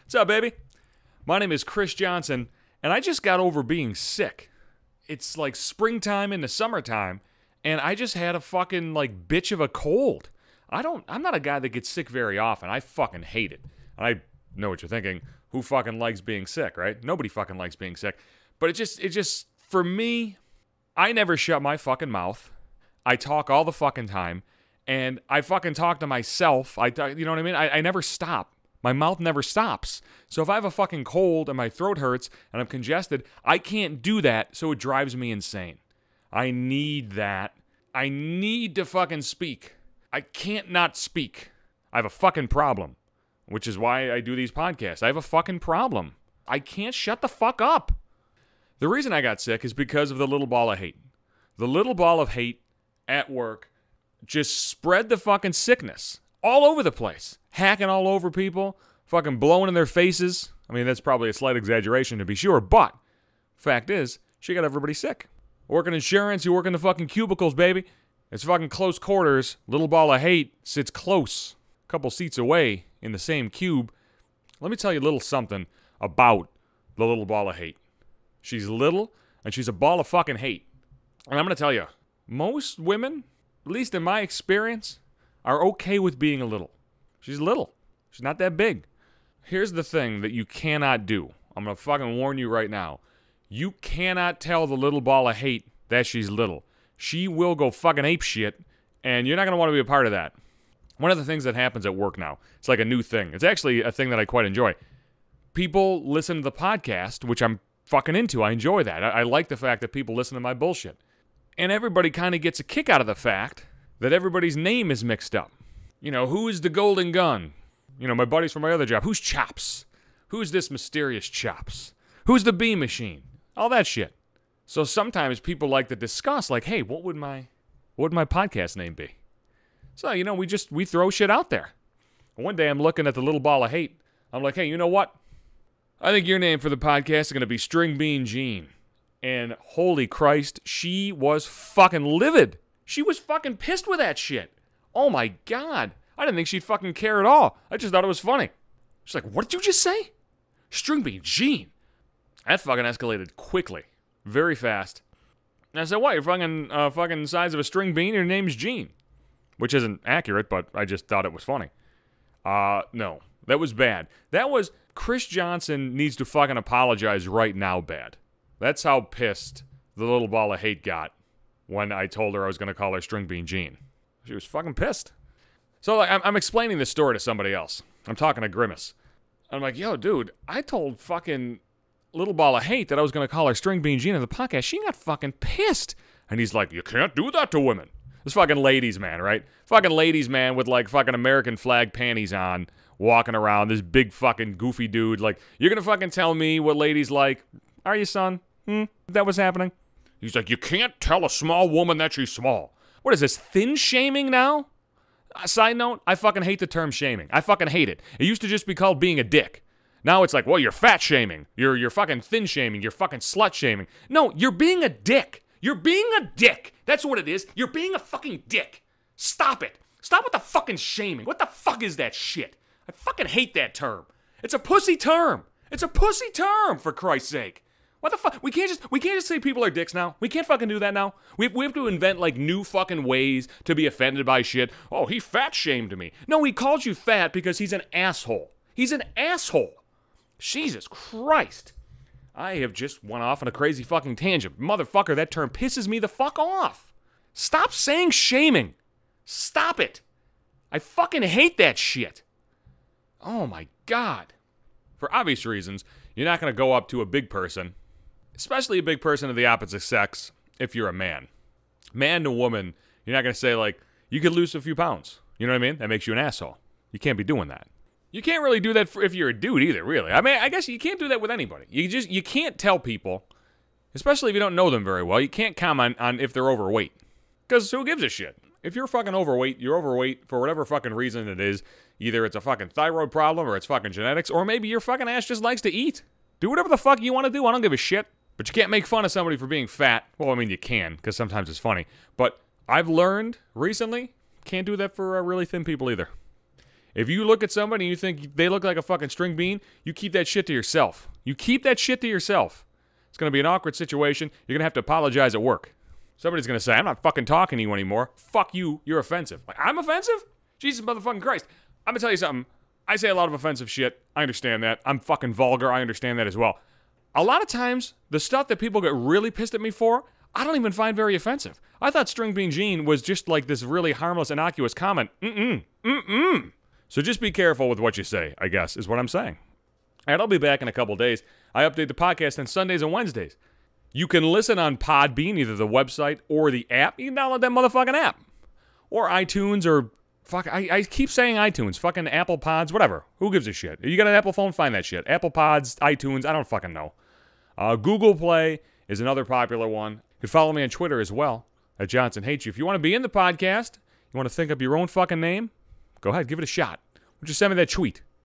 What's up, baby? My name is Chris Johnson, and I just got over being sick. It's like springtime into summertime, and I just had a fucking, like, bitch of a cold. I'm not a guy that gets sick very often. I fucking hate it. And I know what you're thinking. Who fucking likes being sick, right? Nobody fucking likes being sick. But it just, for me, I never shut my fucking mouth. I talk all the fucking time, and I fucking talk to myself. You know what I mean? I never stop. My mouth never stops. So if I have a fucking cold and my throat hurts and I'm congested, I can't do that, so it drives me insane. I need that. I need to fucking speak. I can't not speak. I have a fucking problem, which is why I do these podcasts. I have a fucking problem. I can't shut the fuck up. The reason I got sick is because of the little ball of hate. The little ball of hate at work just spread the fucking sickness all over the place. Hacking all over people, fucking blowing in their faces. I mean, that's probably a slight exaggeration to be sure, but fact is, she got everybody sick. Working insurance, you work in the fucking cubicles, baby. It's fucking close quarters. Little ball of hate sits close, a couple seats away in the same cube. Let me tell you a little something about the little ball of hate. She's little, and she's a ball of fucking hate. And I'm going to tell you, most women, at least in my experience, are okay with being a little. She's little. She's not that big. Here's the thing that you cannot do. I'm going to fucking warn you right now. You cannot tell the little ball of hate that she's little. She will go fucking apeshit, and you're not going to want to be a part of that. One of the things that happens at work now, it's like a new thing. It's actually a thing that I quite enjoy. People listen to the podcast, which I'm fucking into. I enjoy that. I like the fact that people listen to my bullshit. And everybody kind of gets a kick out of the fact that everybody's name is mixed up. You know, who is the Golden Gun? You know, my buddies from my other job. Who's Chops? Who's this mysterious Chops? Who's the Bee Machine? All that shit. So sometimes people like to discuss, like, hey, what would my podcast name be? So, you know, we throw shit out there. One day I'm looking at the little ball of hate. I'm like, hey, you know what? I think your name for the podcast is going to be String Bean Jean. And holy Christ, she was fucking livid. She was fucking pissed with that shit. Oh my God. I didn't think she'd fucking care at all. I just thought it was funny. She's like, what did you just say? String Bean Jean. That fucking escalated quickly. Very fast. And I said, what, you're fucking size of a string bean? Your name's Jean. Which isn't accurate, but I just thought it was funny. No. That was bad. That was, Chris Johnson needs to fucking apologize right now bad. That's how pissed the little ball of hate got when I told her I was going to call her String Bean Jean. She was fucking pissed. So like, I'm explaining this story to somebody else. I'm talking to Grimace. I'm like, yo, dude, I told fucking little ball of hate that I was going to call her String Bean Jean in the podcast. She got fucking pissed. And he's like, you can't do that to women. This fucking ladies man, right? Fucking ladies man with like fucking American flag panties on, walking around, this big fucking goofy dude. Like, you're going to fucking tell me what ladies like? Are you, son? That was happening? He's like, you can't tell a small woman that she's small. What is this, thin shaming now? Side note, I fucking hate the term shaming. I fucking hate it. It used to just be called being a dick. Now it's like, well, you're fat shaming. You're fucking thin shaming. You're fucking slut shaming. No, you're being a dick. You're being a dick. That's what it is. You're being a fucking dick. Stop it. Stop with the fucking shaming. What the fuck is that shit? I fucking hate that term. It's a pussy term. It's a pussy term, for Christ's sake. What the fuck? We can't just say people are dicks now. We can't fucking do that now. We have to invent like new fucking ways to be offended by shit. Oh, he fat shamed me. No, he called you fat because he's an asshole. He's an asshole. Jesus Christ. I have just went off on a crazy fucking tangent. Motherfucker, that term pisses me the fuck off. Stop saying shaming. Stop it. I fucking hate that shit. Oh my God. For obvious reasons, you're not going to go up to a big person, especially a big person of the opposite sex, if you're a man. Man to woman, you're not going to say, like, you could lose a few pounds. You know what I mean? That makes you an asshole. You can't be doing that. You can't really do that if you're a dude either, really. I mean, I guess you can't do that with anybody. You can't tell people, especially if you don't know them very well, you can't comment on if they're overweight. Because who gives a shit? If you're fucking overweight, you're overweight for whatever fucking reason it is. Either it's a fucking thyroid problem, or it's fucking genetics, or maybe your fucking ass just likes to eat. Do whatever the fuck you want to do. I don't give a shit. But you can't make fun of somebody for being fat. Well, I mean, you can, because sometimes it's funny. But I've learned recently, can't do that for really thin people either. If you look at somebody and you think they look like a fucking string bean, you keep that shit to yourself. You keep that shit to yourself. It's going to be an awkward situation. You're going to have to apologize at work. Somebody's going to say, I'm not fucking talking to you anymore. Fuck you. You're offensive. Like, I'm offensive? Jesus motherfucking Christ. I'm going to tell you something. I say a lot of offensive shit. I understand that. I'm fucking vulgar. I understand that as well. A lot of times, the stuff that people get really pissed at me for, I don't even find very offensive. I thought String Bean Gene was just like this really harmless, innocuous comment. So just be careful with what you say, I guess, is what I'm saying. And I'll be back in a couple days. I update the podcast on Sundays and Wednesdays. You can listen on Podbean, either the website or the app. You can download that motherfucking app. Or iTunes or... Fuck, I keep saying iTunes. Fucking Apple Pods, whatever. Who gives a shit? You got an Apple phone? Find that shit. Apple Pods, iTunes, I don't fucking know. Google Play is another popular one. You can follow me on Twitter as well, at Johnson Hates You. If you want to be in the podcast, you want to think up your own fucking name, go ahead, give it a shot. Just send me that tweet.